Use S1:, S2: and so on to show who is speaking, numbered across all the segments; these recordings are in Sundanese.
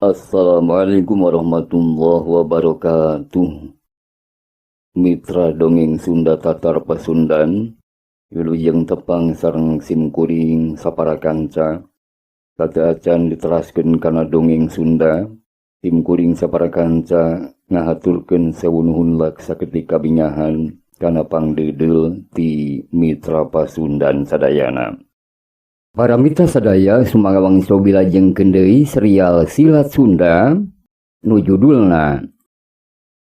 S1: Assalamualaikum warahmatullahi wabarakatuh. Mitra dongeng Sunda Tatar Pasundan, wilujeng tepang sareng sim kuring sapara kanca. Kata acan diteraskeun kana dongeng Sunda, tim kuring sapara kanca ngahaturkeun sewu nuhun lak saketika binyahan kana pangdeudel ti Mitra Pasundan sadayana. Para mitra sadaya sumangga wangso bilajeng kendei serial Silat Sunda nu judulna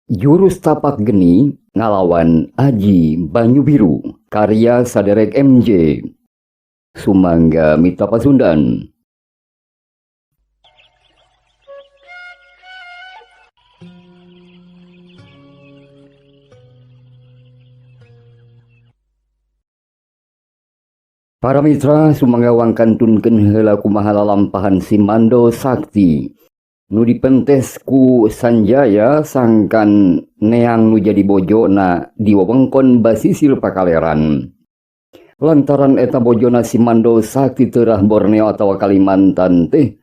S1: Jurus Tapak Geni ngalawan Aji Banyu Biru karya Saderek MJ. Sumangga mitra Pasundan. Para mitra sumangga wangkantunkeun heula kumaha lalampahan si Mando Sakti nu dipentes ku Sanjaya sangkan neang nu jadi bojona di wewengkon basisir Pakaleran. Lantaran eta bojona si Mando Sakti teurah Borneo atawa Kalimantan teh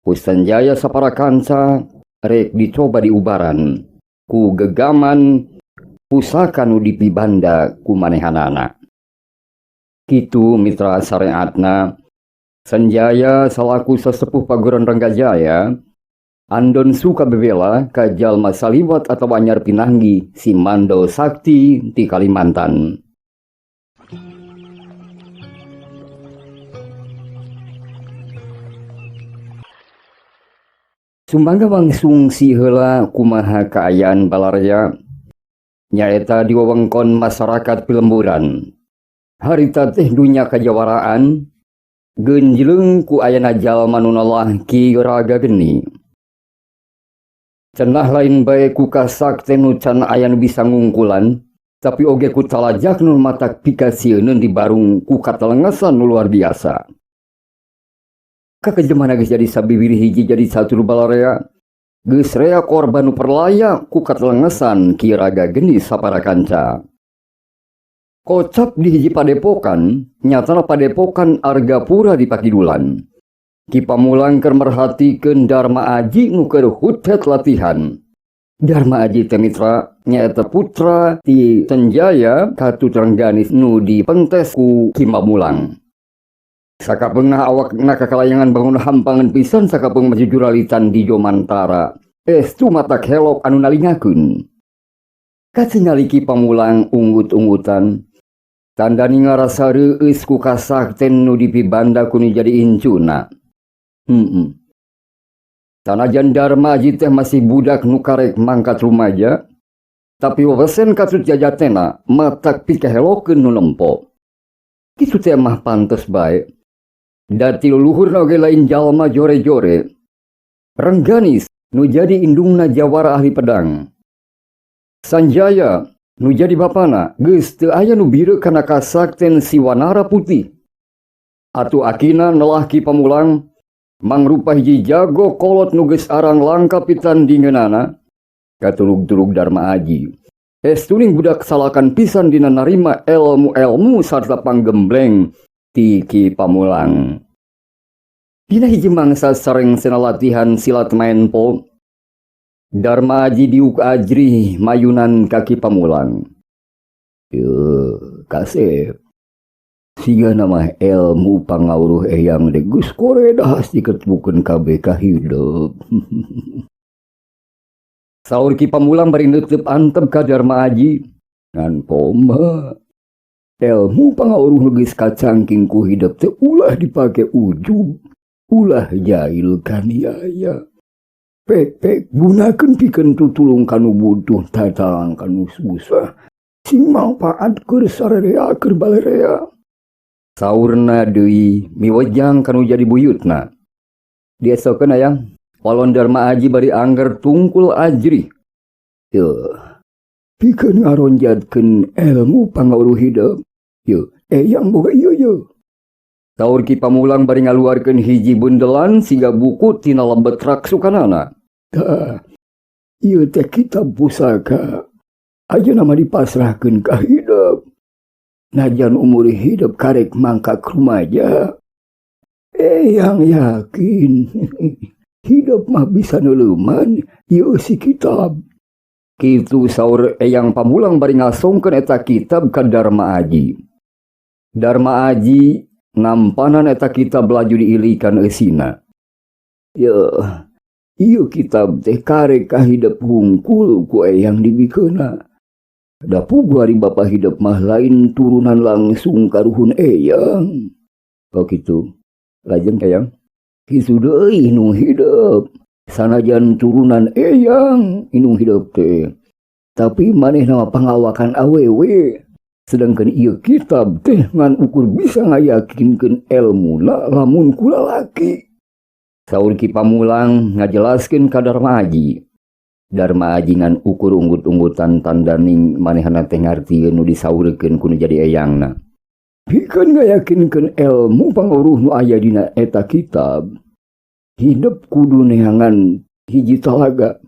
S1: ku Sanjaya sapara kanca rek dicoba diubaran ku gegaman pusaka nu dipibanda ku manehanana. Kitu mitra sareatna Sanjaya salaku sesepuh paguron Ranggajaya andon suka bebela ka jalma saliwat atau anyar pinanggi si Mando Sakti di Kalimantan. Sumangga wangsung si heula kumaha kaayaan balaraya nyaeta di wewengkon masyarakat Pelemburan. Harita teh dunya kajawaraan genjleung ku ayana jalma nu nolah Ki Raga Geni. Cenah lain bae ku kasakti nu can aya nu bisa ngungkulan, tapi oge ku talajak nu matak pikasieun di barung ku katelengesan nu luar biasa. Kakejemana geus jadi sabibiri hiji jadi satu balarea. Geus rea korban nu perlaya ku katelengesan Ki Raga Geni sapara kanca. Kocap di hiji padepokan, nyatana padepokan Argapura di Pakidulan. Ki Pamulang keur merhatikeun Dharma Aji nu keur hutet latihan. Dharma Aji teh mitra nyaeta putra ti Sanjaya Katu Trengganis nu dipentes ku Ki Pamulang. Sakapeungna awakna kakalayangan bangun hampangan pisan sakapeung maju juralitan di Jomantara. Estu mata kelok anu nalingakeun. Katingali Ki Pamulang unggut-unggutan. Tandani ngarasa reueus ku kasakten nu dipibanda ku nu jadi incuna. Sanajan Dharma Aji teh masih budak nu karek mangkat rumaja, tapi wewesen katut jajatena matak pikahelokeun nu lempo. Kitu teh mah pantes bae. Dati leluhurna oge lain jalma jore-jore. Rengganis nu jadi indungna jawara ahli pedang. Sanjaya nu jadi bapana geus teu aya nu bireu kana kasakten si Wanara Putih. Atu akina nelah Ki Pamulang mangrupa hiji jago kolot nu geus arang langka pitandingeunana katulug-tulug Dharma Aji. Estuning budak salakan pisan dina narima ilmu-ilmu sarta panggembleng ti Ki Pamulang. Dina hiji mangsa sareng sena latihan silat maenpo, Dharma Aji diuk ajri mayunan Ki Pamulang. Kasep. Siga nama ilmu pangawruh eyang de Gus Kore dahas diketemukeun kabeh ka hidup. Saur Ki Pamulang bari neuteup antep ka Dharma Aji. Ngan poma. Ilmu pangawruh nu geus kacangking ku hidup teh ulah dipake ujub, ulah jahil kaniaya. Pek gunakeun pikeun tutulung kanu butuh tatang kanu susah. Sing manfaat keur sararea keur balerea. Saurna deui miwejang kanu jadi buyutna. Diesokeun ayang walon Dharma Aji bari angger tungkul ajri. Pikeun ngaronjadkeun ilmu pangawruh hidup. Eyang boga ieu. Saur Ki Pamulang bari ngaluarkeun hiji bundelan siga buku tina lebet raksukanana. Ieu teh kitab pusaka. Aja nama dipasrahkeun ka hidup. Najan umur hidup karek mangkak rumaja. Eyang yakin hidup mah bisa neleman, ieu si kitab. Kitu saur Eyang Pamulang bari ngasongkeun eta kitab ka Darma Aji. Darma Aji nampanan eta kitab laju diilikan eusina. Ya, ieu kitab teh karek kahidep hungkul ku Eyang dibikeuna. Da pugu ari bapa hidup mah lain turunan langsung karuhun Eyang. Oh kitu. Lajeng Eyang. Kitu deui nu hidup. Sanajan turunan Eyang inung hidup teh. Tapi manehna pangawakan awewe. Sedangkan ieu kitab teh ngan ukur bisa ngayakinkeun elmuna lamun ku lalaki. Saur Ki Pamulang ngajelaskeun ka Darma Aji. Darma Aji ngan ukur unggut-unggutan tandaning manehna teh ngartieun nu disaurkeun ku nu jadi eyangna. Pikeun ngayakinkeun elmu panguruh nu aya dina eta kitab. Hidup kudu neangan hiji talaga.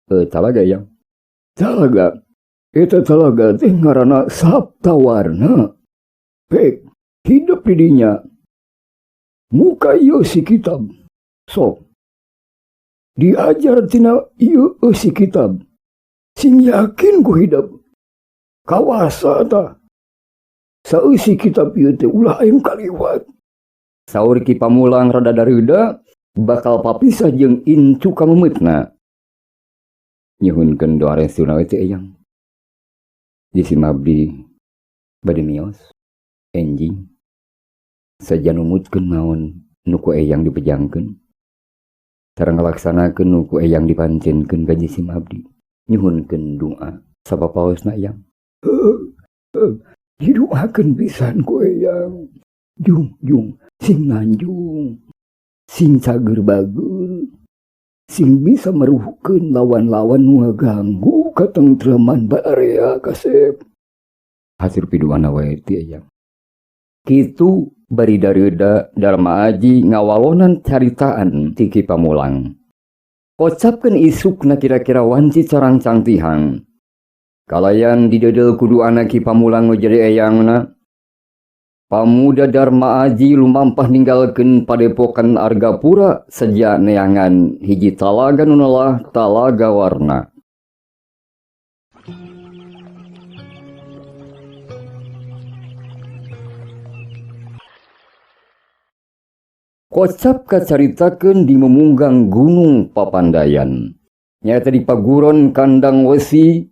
S1: Talaga yang. Talaga. Eta talaga teh ngaranna Saptawarna. Pek hidup di dinya. Muka ieu si kitab. Sok. Diajar tina ieu si kitab. Sing yakin ku hidup. Kawasa ta. Sausi kitab ieu teh ulah aing kaliwat. Saur Ki Pamulang rada dareuda bakal papisah jeung incu ka memetna. Nyuhunkeun doa restuna we teh Eyang. Jisi mabdi bade mios enjing. Saja numutkeun naon nu ku Eyang dipejangkeun. Sareng ngalaksanakeun nu ku Eyang dipancenkeun ka jisi mabdi. Nyuhunkeun doa sapapaosna Eyang. Didoakeun pisan ku Eyang. Jung sing nanjung, sing cager-bager, sing bisa meruhkeun lawan-lawan nu ngaganggu katentreman barea kasep. Hasil piduana wae ti Eyang. Kitu bari dareuda Darma Aji ngawalonan caritaan ti Ki Pamulang. Kocapkeun isukna kira-kira wanci carang cangtihang. Kalayan didedel kudu anak Ki Pamulang nu jadi eyangna. Pamuda Darma Aji lumampah ninggalkeun padepokan Argapura saja neangan hiji talaga nu nolah Talaga Warna. Kocap kacaritakeun di memunggang Gunung Papandayan. Nyata di paguron kandang wesi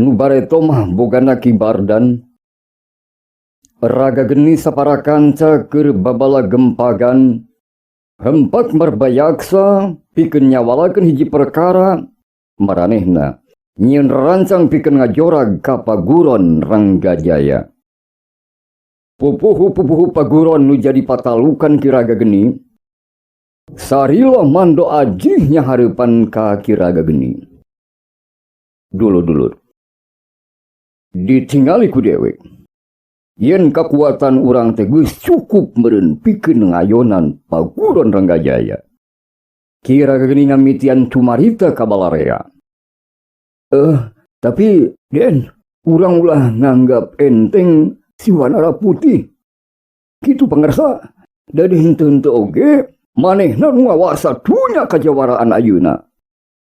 S1: nu bareto mah bogana Ki Bardan. Raga geni saparakanca keur babala gempagan. Hempak marbayaksa pikeun nyawalakeun hiji perkara. Maranehna nyieun rancang pikeun ngajorag ka paguron Ranggajaya. Pupuhu paguron nu jadi patalukan Ki Raga Geni. Sarila mando ajih nyahareupan ka Ki Raga Geni. Dulur-dulur. Ditingali ku dewek. Yen kekuatan urang teh geus cukup meureun pikeun ngayonan paguron Ranggajaya. Ki Raga Geni ngamitian cumarita ka balarea. Tapi Den, urang ulah nganggap enteng si Wanara Putih. Kitu pangarsa. Dari henteu-henteu oge manehna nu ngawasa dunya kajawaraan ayeuna.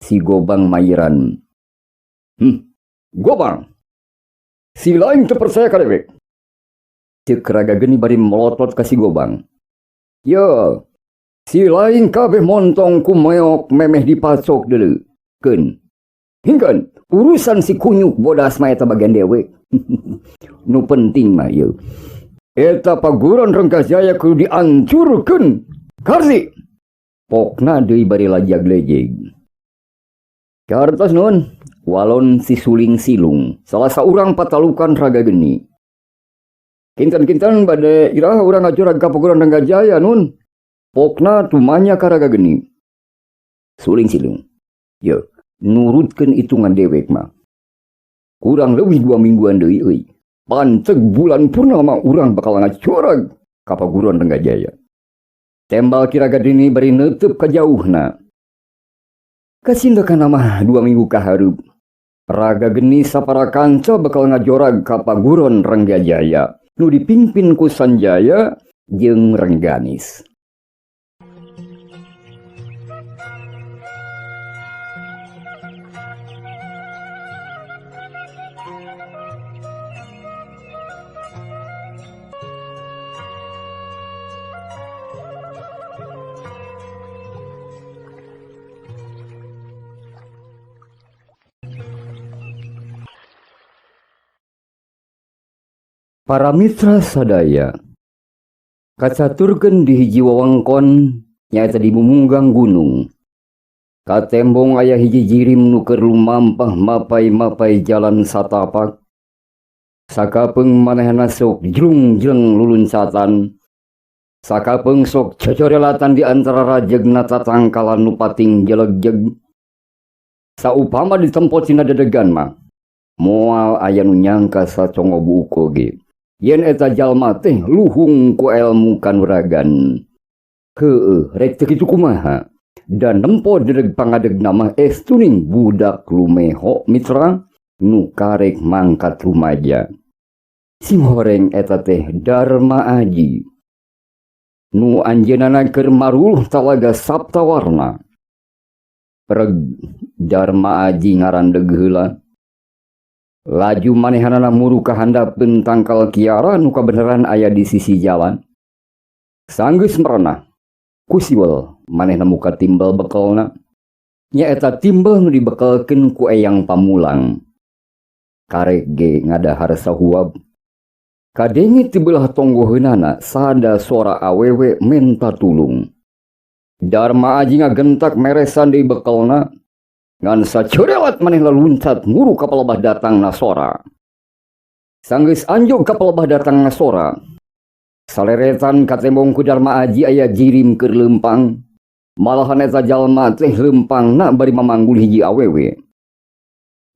S1: Si Gobang Mairan. Gobang. Si lain teu percaya ka dewek. Ceuk Raga Geni bari melotot ka si Gobang. Yo, si lain kabeh montong ku meok memeh dipacok deuleu. Keun. Hingkeun urusan si kunyuk bodas mah eta bagian dewek. Nu penting mah ieu. Eta paguron Ranggajaya kudu diancurkeun. Karsi. Pokna deui bari lajag-lejeg. Kartos nun, walon si Suling Silung, salah saurang patalukan Raga Geni. Kinten-kinten bade irah urang ngajorag ka paguron Ranggajaya nun. Pokna tumanya ka Raga Geni. Suling Silung. Yo, nurutkeun itungan dewek mah. Kurang lebih 2 mingguan deui euy. Panteg bulan purnama urang bakal ngajorag ka paguron Ranggajaya. Tembal Ki Raga Geni bari neuteup ka jauhna. Kasindakan mah 2 minggu ka hareup. Raga Geni saparakanca bakal ngajorag ka paguron Ranggajaya nu dipingpin ku Sanjaya jeung Rengganis. Para mitra sadaya, kacaturkeun di hiji wewengkon nyaeta di mumunggang gunung. Katembong aya hiji jirim nu keur lumampah mapai-mapai jalan satapak. Sakapeung manehna sok jrung-jreng luluncatan. Sakapeung sok cocorelatan di antara rajegna tatangkalan nu pating jelegjeg. Saupama ditempo tina dedegan mah moal aya nu nyangka sacongo buuk ge. Yen eta jalma teh luhung ku elmu kanuragan. Heueuh, rek teu kitu kumaha? Dan nempo dedeg pangadegna mah estuning budak lumeho mitra nu karek mangkat rumaja. Sim horeng eta teh Darma Aji. Nu anjeunna keur maruluh talaga Saptawarna. Reg Darma Aji ngarandeg heula. Laju manehanana muru ka handapkeun tangkal kiara nu kabeneran aya di sisi jalan. Sanggeus merenah ku siwel manehna muka timbal bekelna. Nyaeta timbal nu dibekelkeun ku eyang pamulang. Karek ge ngadahar sahuab. Kadenge ti beulah tonggoheunana sada suara awewe menta tulung. Darma Aji ngagentak meresan deui bekelna. Ngan sacorewat manehna luncat nguru ka palebah datang nasora. Sanggeus anjog ka palebah datang nasora. Saleretan katembong ku Darma Aji aya jirim keur leumpang. Malahan eta jalma teh leumpangna bari mamanggul hiji awewe.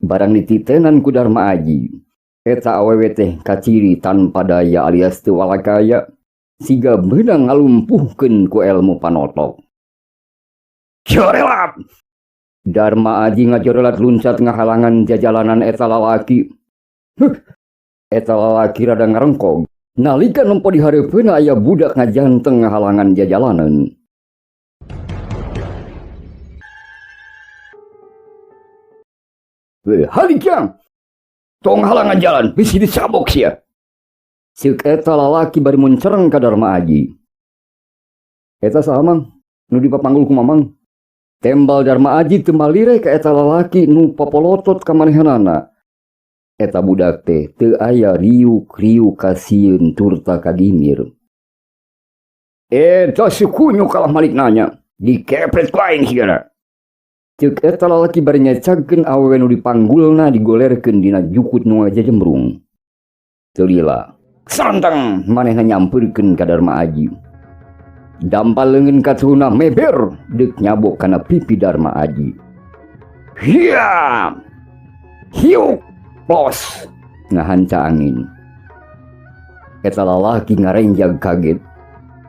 S1: Barang dititenan ku Darma Aji, eta awewe teh kaciri tanpa daya alias teu walakaya, siga beunang ngalumpuhkeun ku elmu panotok. Corewat! Darma Aji ngajorelat luncat ngahalangan jajalanan eta lalaki. Eta lalaki rada ngarengkog. Nalika nempo di hareupeun aya budak ngajanteng ngahalangan jajalanan. Halikyang! Tong halangan jalan, bisi disabok sia. Ceuk eta lalaki bari muncereng ka Darma Aji. Eta saha mang? Nu dipapanggul ku mamang. Tembal Darma Aji teu malire ka eta lalaki nu papolotot ka manehanana. Eta budak teh teu aya riuk-riuk kasieun turta kagimir. Eta sukunyu kalah malik nanya, dikepret ku aing sigana. Ceuk eta lalaki bari nyecagkeun awewe nu dipanggulna digolerkeun dina jukut nu ngajajembrung. Teu lila, santang manehna nyampeurkeun ka Darma Aji. Dampal leungeun katuhuna meber deuk nyabok kana pipi Darma Aji. Hiya! Hiuk! Plos! Ngahanca angin. Eta lalaki ngarenjag kaget.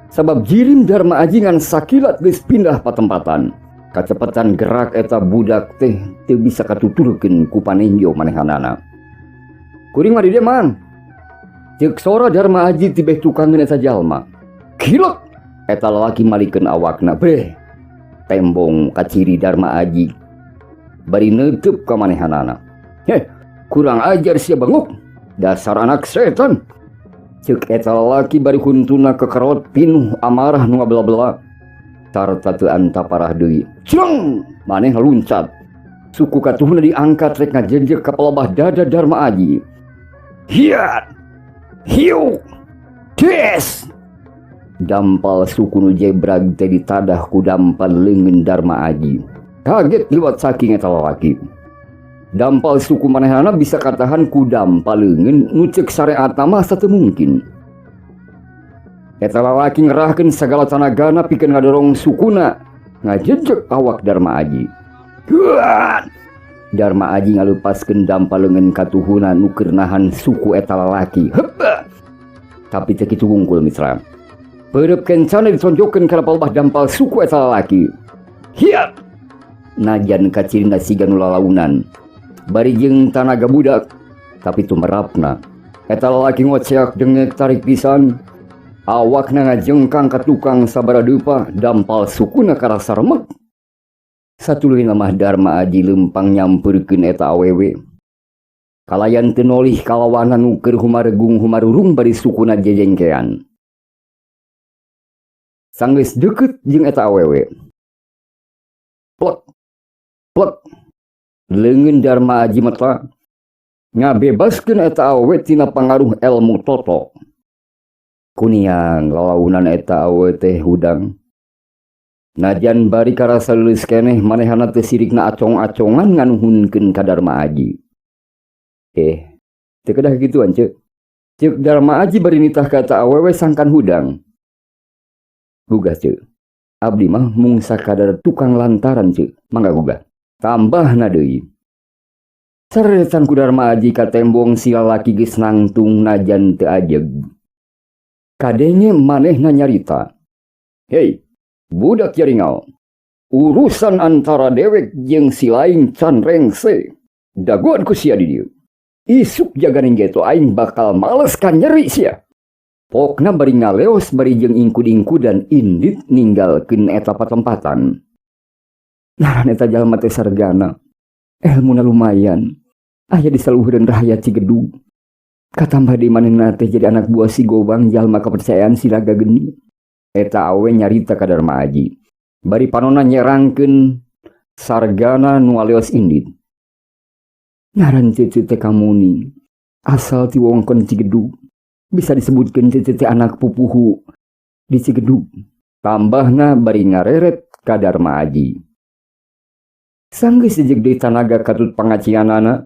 S1: Sabab jirim Darma Aji ngan sakilat geus pindah patempatan. Kacepetan gerak eta budak teh teu bisa katuturkeun ku panenjo manehanana. Kuring mah di dieu mang. Ceuk sora Darma Aji tibeh tukangeun eta jalma. Kilek! Eta lalaki malikeun awakna. Beh, tembong kaciri Darma Aji. Bari neuteub ka manehanana. Heh, kurang ajar sia banguk. Dasar anak setan. Ceuk eta lalaki bari huntuna kekerot pinuh amarah nu ngabela-bela. Sarta teu antaparah deui. Ceng! Maneh luncat. Suku katuhna diangkat rek ngajejeg ka palebah dada Darma Aji. Hiat! Hiu! Des! Dampal suku nu jebrag teh ditadah ku dampal leungeun Darma Aji. Kaget liwat saking eta lalaki. Dampal suku manehanana bisa katahan ku dampal leungeun nu ceuk sareatna mah sateu mungkin. Eta lalaki ngerahkeun sagala tanagana pikeun ngadorong sukuna ngajejeg awak Darma Aji. Huat! Darma Aji ngalepaskeun dampal leungeun katuhuna nu keur nahan suku eta lalaki. Heup! Tapi teu kitu wungkul mitra. Peureup kencana ditonjokkeun kana palebah dampal suku eta lalaki. Hiat! Najan kacirina siga nu lalaunan. Bari jeung tanaga budak, tapi tumerapna. Eta lalaki ngoceak dengek tarik pisan. Awakna ngajengkang ka tukang sabaradupa dampal sukuna karasa remek. Satuluhina mah Darma Aji leumpang nyampeurkeun eta awewe. Kalayan teu nolih kalawanan nu keur humaregung humarurung bari sukuna jejengkean. Sanggeus deukeut jeung eta awewe. Plek. Plek. Leungeun Darma Aji mata ngabebaskeun eta awe tina pangaruh ilmu toto. Kuniang lalaunan eta awe teh hudang. Najan bari karasa leuleus keneh manehana teu sirikna acong-acongan nganuhunkeun ka Darma Aji. Teu kedah kituan ceuk. Ceuk Darma Aji bari nitah ka eta awewe sangkan hudang. Gugah ceuk. Abdi mah mung sakadar tukang lantaran ceuk, mangga gugah. Tambahna deui. Sareretan ku Darma Aji ka tembong si lalaki geus nangtung najan teu ajeg. Kadenge manehna nyarita. Hei, budak jaringau. Urusan antara dewek jeung si lain can rengse. Daguan ku sia di dieu. Isuk jaganing geto aing bakal males kan nyeri sia. Pokna bari ngaleos bari jeung ingkud-ingkud dan indit ninggalkeun eta patempatan. Ngaran eta jalma teh sarjana. Elmuna lumayan. Aya di saluhureun rakyat Cigedug. Katambah di manehna teh jadi anak buah si Gobang jalma kepercayaan si Laga Geni. Eta awe nyarita ka Darma Aji. Bari panonna nyerangkeun sarjana nu aleos indit. Ngaran cece teh Kamuni. Asal ti wewengkon Cigedug. Bisa disebutkeun cece teh anak pupuhu di Cigedug. Tambahna bari ngareret ka Darma Aji. Sanggeus jeung deui tanaga katut pangacianana.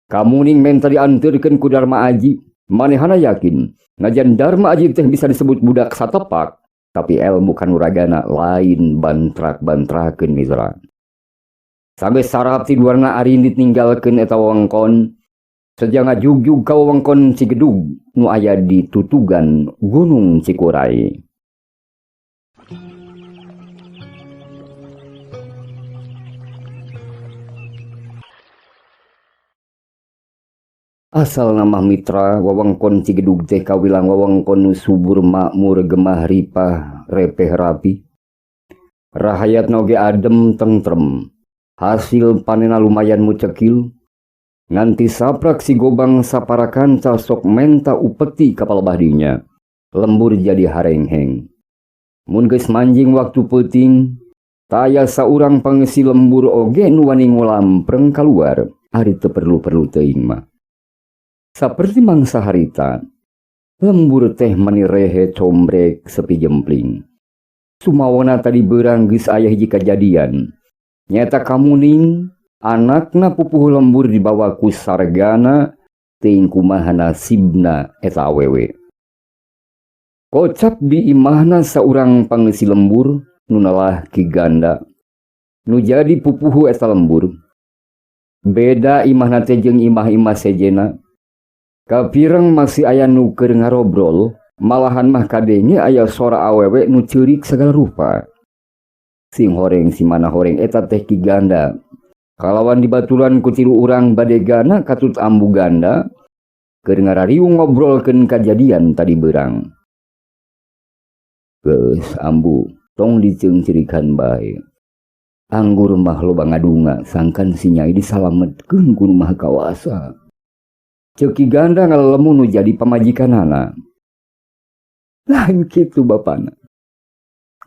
S1: Kamuning menta dianteurkeun ku Darma Aji. Manehana yakin najan Darma Aji teh bisa disebut budak satepak, tapi ilmu kanuragana lain bantrak-bantrakeun mitra. Sanggeus sarap ti duarna arindit ninggalkeun eta wewengkon. Sejanga jugjug ka wewengkon Cigedug nu aya di tutugan Gunung Cikuray. Asal nama mitra wewengkon Cigedug teh kawilang wewengkon nu subur makmur gemah ripah repeh rapi. Rahayatna oge adem tentrem. Hasil panena lumayan mucekil. Nganti saprak si Gobang saparakan sok menta upeti kapal bahdinya. Lembur jadi harengheng. Mun geus manjing waktu peuting, taya saurang pangesi lembur oge nu wani ngulampreng kaluar. Ari teu perlu-perlu teuing mah. Saperti mangsa harita, lembur teh manirehe combrek sepi jempling. Sumawana tadi beurang geus aya hiji kajadian. Nyata Kamuning, anakna pupuh lembur dibawa ku sarjana teuing kumaha nasibna eta awewe. Kocap di imahna saurang pangeusi lembur nu nalah Ki Ganda. Nu jadi pupuhu eta lembur. Beda imahna teh jeung imah-imah sejena. Kapireng masih aya nu keur ngarobrol, malahan mah kadenge aya sora awewe nu ceurik segala rupa. Sing horeng si mana horeng eta teh Ki Ganda. Kalawan dibaturan ku tilu urang badegana katut ambu Ganda, keur ngarariung ngobrolkeun kajadian tadi beurang. Geus ambu, tong diceung-ceurikan bae. Anggur mah loba ngadunga, sangkan si Nyai disalametkeun ku Maha Kawasa. Ceuk Ki Ganda ngalelemu nu jadi pamajikanana. Lain kitu bapana.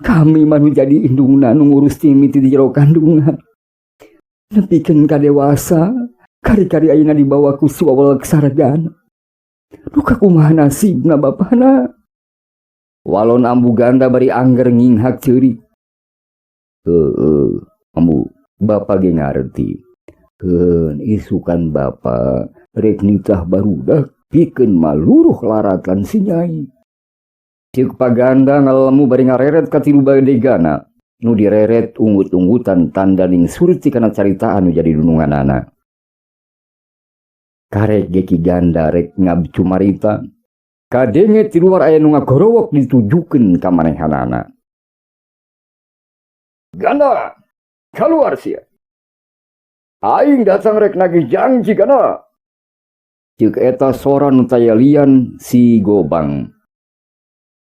S1: Kami mah nu jadi indungna nu ngurus timiti di jero kandungan. Nepikeun ka dewasa, kari-kari ayeuna dibawa ku suawel sarjana. Duka kumaha nasibna bapana. Walon ambu Ganda bari angger nginghak ceurik. Ambu, bapa ge ngarti. Keun isukan bapa rek nitah barudak pikeun maluruh laratan si Nyai. Ceuk Paganda ngalemu bari ngareret ka tilu badegana nu direret unggut-unggutan tandaning surti kana carita anu jadi dununganana. Karek ge Ki Ganda rek ngabcumarita. Kadenge ti luar aya nu ngagorowok ditujukeun ka manehanana. Ganda, kaluar sia. Aing datang rek nagih janji Ganda. Ceuk eta sora nu tayalian si Gobang.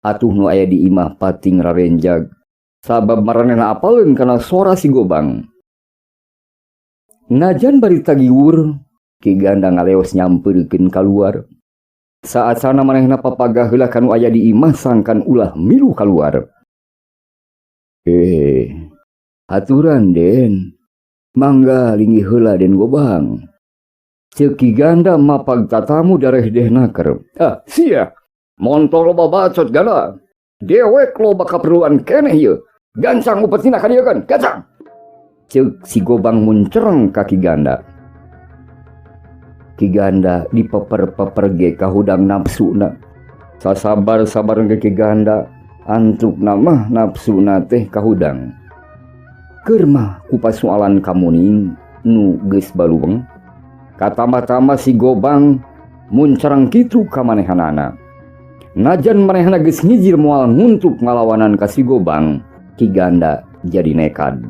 S1: Atuh nu aya di imah pating rarenjag. Sabab maranehna apaleun kana sora si Gobang. Najan bari tagiwur, Ki Ganda ngaleos nyampeurkeun kaluar. Saat sana manehna papagah heula kanu aya di imah sangkan ulah milu kaluar. Aturan Den. Mangga linggih heula Den Gobang. Ceki ganda mapag tatamu dareh deh naker. Ah, sia. Montol loba bacot ganda. Dewek loba kaperluan keneh ye. Gancang upetina ka dieu kan, gancang. Cek si Gobang muncereng kaki ganda. Ki ganda dipeper-peper ge ka hudang nafsuna. Sasabar-sabar ge ki ganda antuk namah nafsuna teh ka hudang. Keur mah ku pasoalan kamuning nu geus balueng. Katama-tama si Gobang muncereng kitu ka manehanana. Najan manehna geus ngijil moal nguntuk ngalawanan ka si Gobang, ki ganda jadi nekad.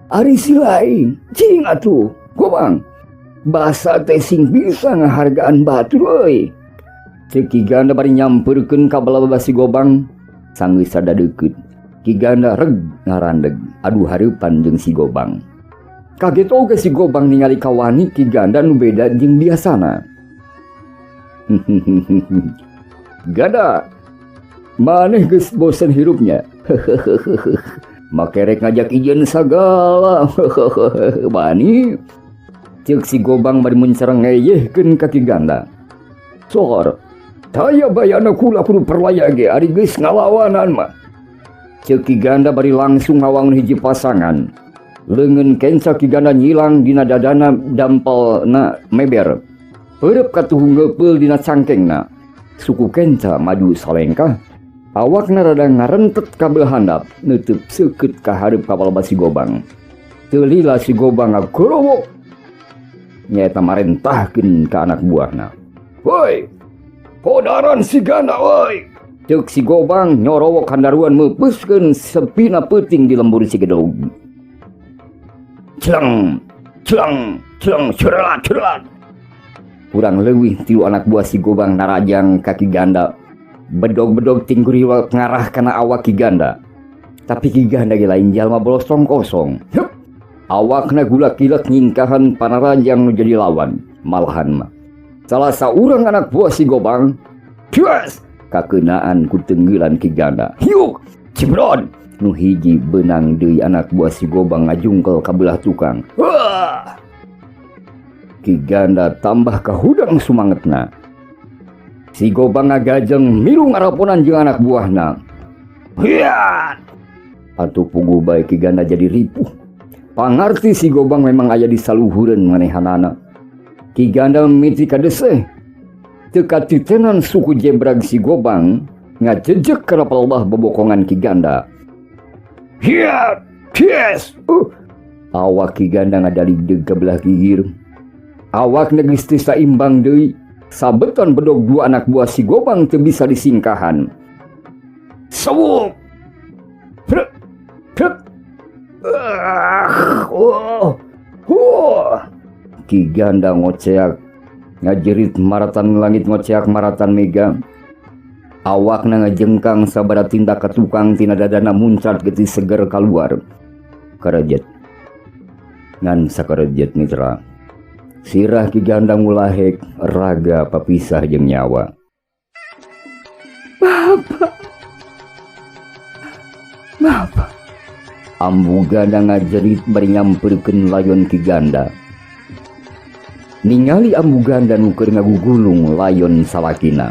S1: Ari silai, cing atuh, Gobang. Basa teh sing bisa ngahargaan batur euy. Ceuk ki ganda bari nyampeurkeun ka balababa si Gobang, sanggeus sada deukeut. Ki ganda reg ngarandeg adu hareupan jeung si Gobang. Kaget oge si Gobang ningali kawani ki ganda nu beda jeung biasana. Ganda, maneh geus bosen hirupnya. Makerek ngajak ijeun sagala. Bani. Ceuk si Gobang bari muncereng ngeyehkeun ka ki ganda. Sor, taya bayana kula kudu perlaya ge ari geus ngalawanan mah. Ceuk ki ganda bari langsung ngawangun hiji pasangan. Leungeun kenca ki ganda nyilang dina dadana dampelna meber. Peureup katuhu ngeupeul dina cangkengna. Suku kenca maju salengkah. Awakna rada ngarentet ka belah handap, neuteuk seukeut ka hareup ka balababa si Gobang. Teu lila si Gobang ngagorowok. Nyaeta marentahkeun ka anak buahna. "Woi, kodaran si ganda woi!" Ceuk si Gobang nyorowok handaruan meupuskeun sepina peuting di lembur si gedog. Celeng, celeng, celeng, cerelat, cerelat. Kurang leuwih tilu anak buah si Gobang narajang kaki ganda. Bedog-bedog tingguriwal ngarah kana awak ki ganda. Tapi ki ganda ge lain jalma bolosong kosong. Hup. Awakna gulak-gilak nyingkahan panarajang nu jadi lawan. Malahan mah salah saurang anak buah si Gobang pias kakeunaan ku tenggeulan ki ganda. Hiuk, cibrod. Nu hiji beunang deui anak buah si Gobang ngajungkel ka belah tukang. Wah! Ki ganda tambah ka hudang sumangetna. Si Gobang ngagajeng milu ngaraponan jeung anak buahna. Hiat! Atuh puguh bae ki ganda jadi ripuh. Pangarti si Gobang memang aya di saluhureun manehanana. Ki ganda mimiti kadeseh. Teu katitenan suku jebrag si Gobang ngajejek kana palebah bobokongan ki ganda. Hiat! Pies! Awak ki ganda ngadaligdeg ka belah gigir. Awakna geus teu saimbang deui. Sabeton bedog dua anak buah si Gobang teu bisa disingkahan. Sewuk! Prek! Prek! Ki ganda ngoceak ngajerit maratan langit, ngoceak maratan mega. Awakna ngajengkang sabada tindak ka tukang tina dadana muncrat geuti seger kaluar. Karejet ngan sakarejet mitra. Sirah ki ganda ngulahek raga papisah jeung nyawa. Bapak. Bapak. Ambu ganda ngajerit bari nyampeurkeun layon ki ganda. Ningali ambu ganda nu keur ngagugulung layon salakina.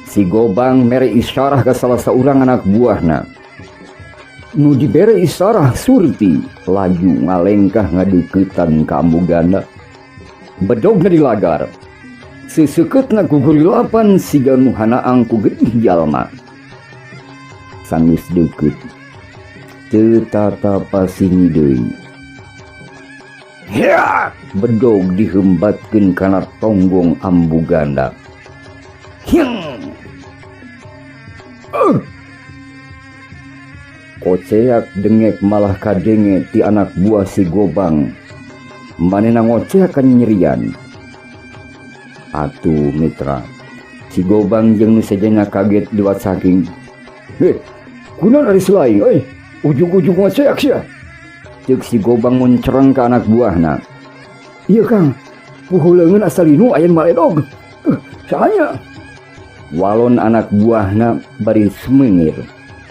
S1: Si Gobang mere isyarah ka salah saurang anak buahna. Nu dibere isyarah surti laju ngalengkah ngadeuketan ka ambu ganda. Bedogna di lagar. Seseukeutna gugurilapan siga nu hanaang ku getih jalma. Sanggeus deukeut teu tatapa sini deui. Ya! Bedog dihembatkeun kana tonggong ambu ganda. Hyang! Koceak dengek malah kadenge ti anak buah si Gobang. Manehna ngoceak nyerian. Atuh mitra, si Gobang jeung nu sajana kaget liwat saking. Heh, kunaon ari selaing euy? Ujug-ujug ngoceak sia. Ceuk si Gobang muncereng ka anak buahna. Ieu Kang, puheuleungeun asalinu ayeun maledog. Sahanya? Walon anak buahna bari sumengir.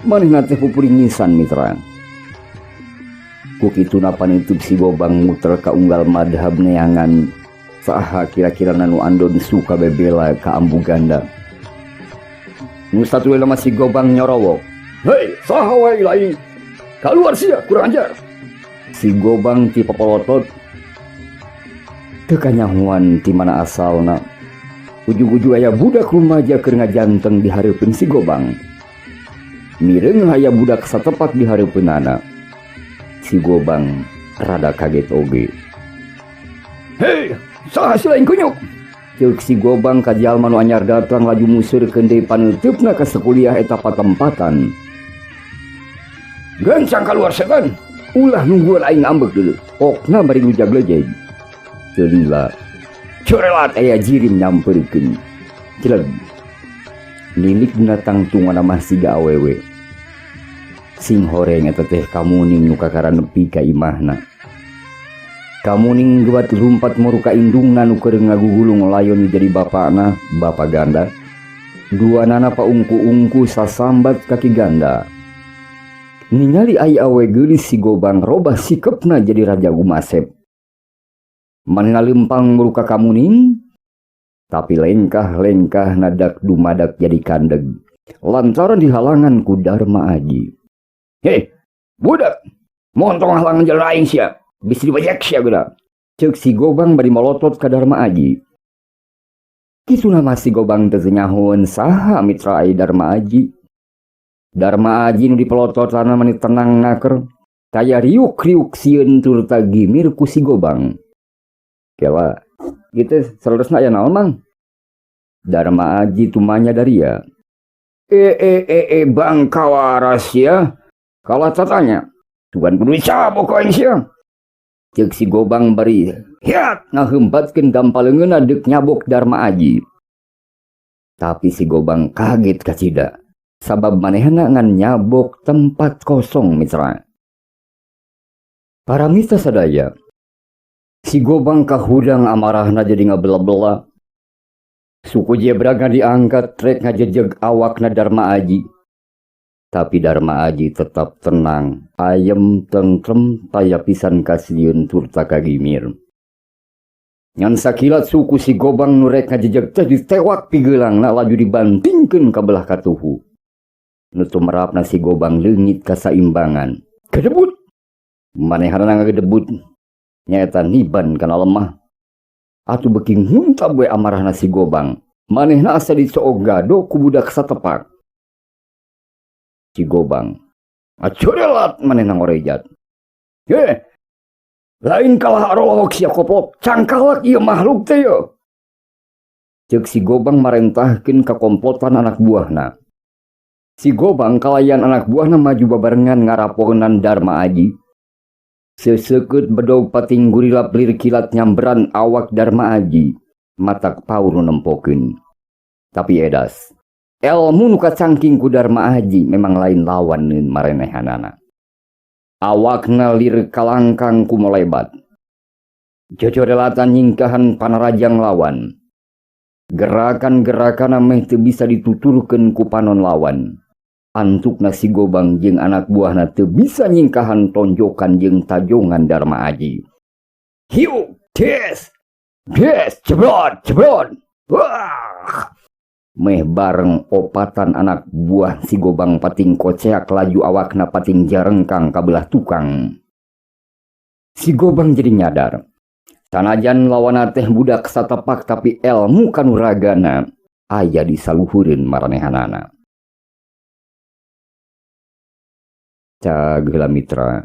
S1: Manehna teh pupuringisan mitra. Kukituna panutup si Gobang muter ka unggal madhab neangan saha kira-kira nanu andon suka bebela ka ambu ganda. Nu satu lama si Gobang nyorowok, "Hei, saha wae lain? Keluar sia, kurang ajar." Si Gobang ti papolotot teu kanyahuan ti mana asalna. Ujug-ujug aya budak rumaja keur ngajanteng di hareupeun si Gobang. Mireung aya budak satepak di hareupeunana. Si Gobang rada kaget oge. "Hei, saha si lain kunyuk?" Ceuk si Gobang ka jalma nu anyar datang laju musurkeun deui paneutupna ka sakuliah eta patempatan. "Gancang kaluar setan, ulah nungguan aing ambek deuleu. Okna bari lujag-lejeg." Teu lila, corelat aya jirim nyampeurkeun. Celeg. Lilik binatang tungana mah siga awewe. Sing horeng eta teh kamuning nu kakara nepi ka imahna. Kamuning gebat lumpat moru ka indungna nu keur ngagugulung layon jadi bapana, bapa ganda. Duanana paungku-ungku sasambat kaki ganda. Ningali ai awe geulis si Gobang robah sikepna jadi raja gumasep. Manehna lempang moru ka kamuning, tapi lengkah-lengkah nadak dumadak jadi kandeg. Lantaran dihalangan ku Darma Aji. "Hei, budak, montong halangan jalan aing sia, bisa dibajak sia geuda." Ceuk si Gobang bari molotot ka Darma Aji. Kisuna mah si Gobang teu nyahoeun saha mitra ai Darma Aji. Darma Aji nu dipelototanna mani tenang naker, kaya riuk-riuk sieun tur tagimir ku si Gobang. "Kela, kitu salesna aya naon, Mang?" Darma Aji tumanya daria. Bang kawaras ya. Kalah tatanya, tuan kudu dicabok aing sia." Ceuk si Gobang bari hiat ngahempatkeun gampaleungeunna deuk nyabok Darma Aji. Tapi si Gobang kaget kacida, sabab manehna ngan nyabok tempat kosong mitra. Paramista sadaya, si Gobang kahudang amarahna jadi ngabela-bela. Suku jebraga diangkat trek ngajejeg awakna Darma Aji. Tapi Darma Aji tetap tenang, ayem tentrem taya pisan kasieun tur takagimir. Ngan sakilat suku si Gobang nu rek ngajejeg teh ditewak pigeulangna laju dibantingkeun ka belah katuhu. Nu tumerapna si Gobang leungit kasaimbangan. "Kedebut!" Manehna ngagedebut nyaeta niban kana lemah. Atuh beuki nguntab we amarahna si Gobang. Manehna asa dicoog gado ku budak satepak. Si Gobang, "Acorelat manehna ngorejat. Heh, lain kalah arolok sia koplok, cangkalak ieu makhluk teh yo." Ceuk si Gobang marentahkeun ka komplotan anak buahna. Si Gobang kalayan anak buahna maju babarengan ngaraponan Darma Aji. Seseukeut bedog pating gurilap lir kilat nyamberan awak Darma Aji, matak paur nu nempokeun. Tapi edas, elmu nu kacangking ku Darma Aji memang lain lawan neun marenehanana. Awakna lir kalangkang ku molebat. Jocorelatan nyingkahan panarajang lawan. Gerakan-gerakan meh teu bisa dituturkeun ku panon lawan. Antukna si Gobang jeung anak buahna teu bisa nyingkahan tonjokan jeung tajongan Darma Aji. Hiu, des, cebrot. Wah! Meh bareng opatan anak buah si Gobang pating koceak laju awakna pating jarengkang kabelah tukang. Si Gobang jadi nyadar. Sanajan lawana teh budak satepak tapi elmu kanuragana aya di saluhureun maranehanana. Cageula mitra.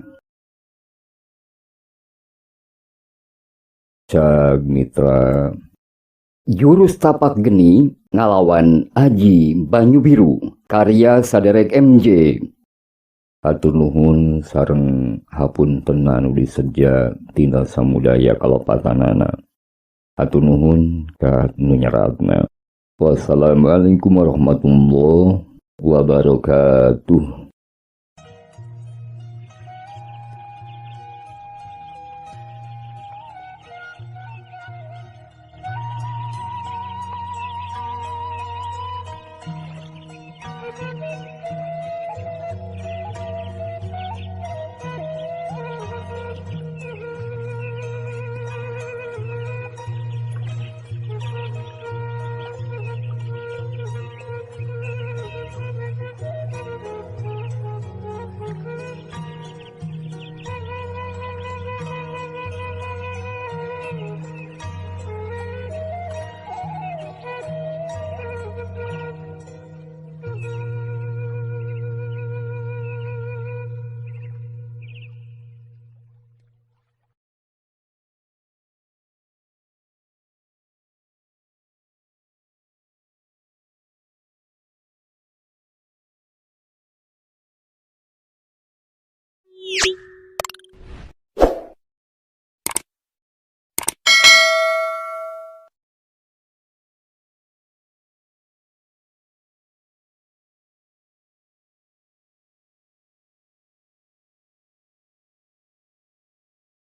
S1: Cag mitra. Jurus tapak geni ngalawan Aji Banyu Biru karya saderek MJ. Hatur nuhun sareng hapunten anu diseja tina samudaya kalopatanana. Hatur nuhun ka nu nyeratna. Wassalamualaikum warahmatullahi wabarakatuh.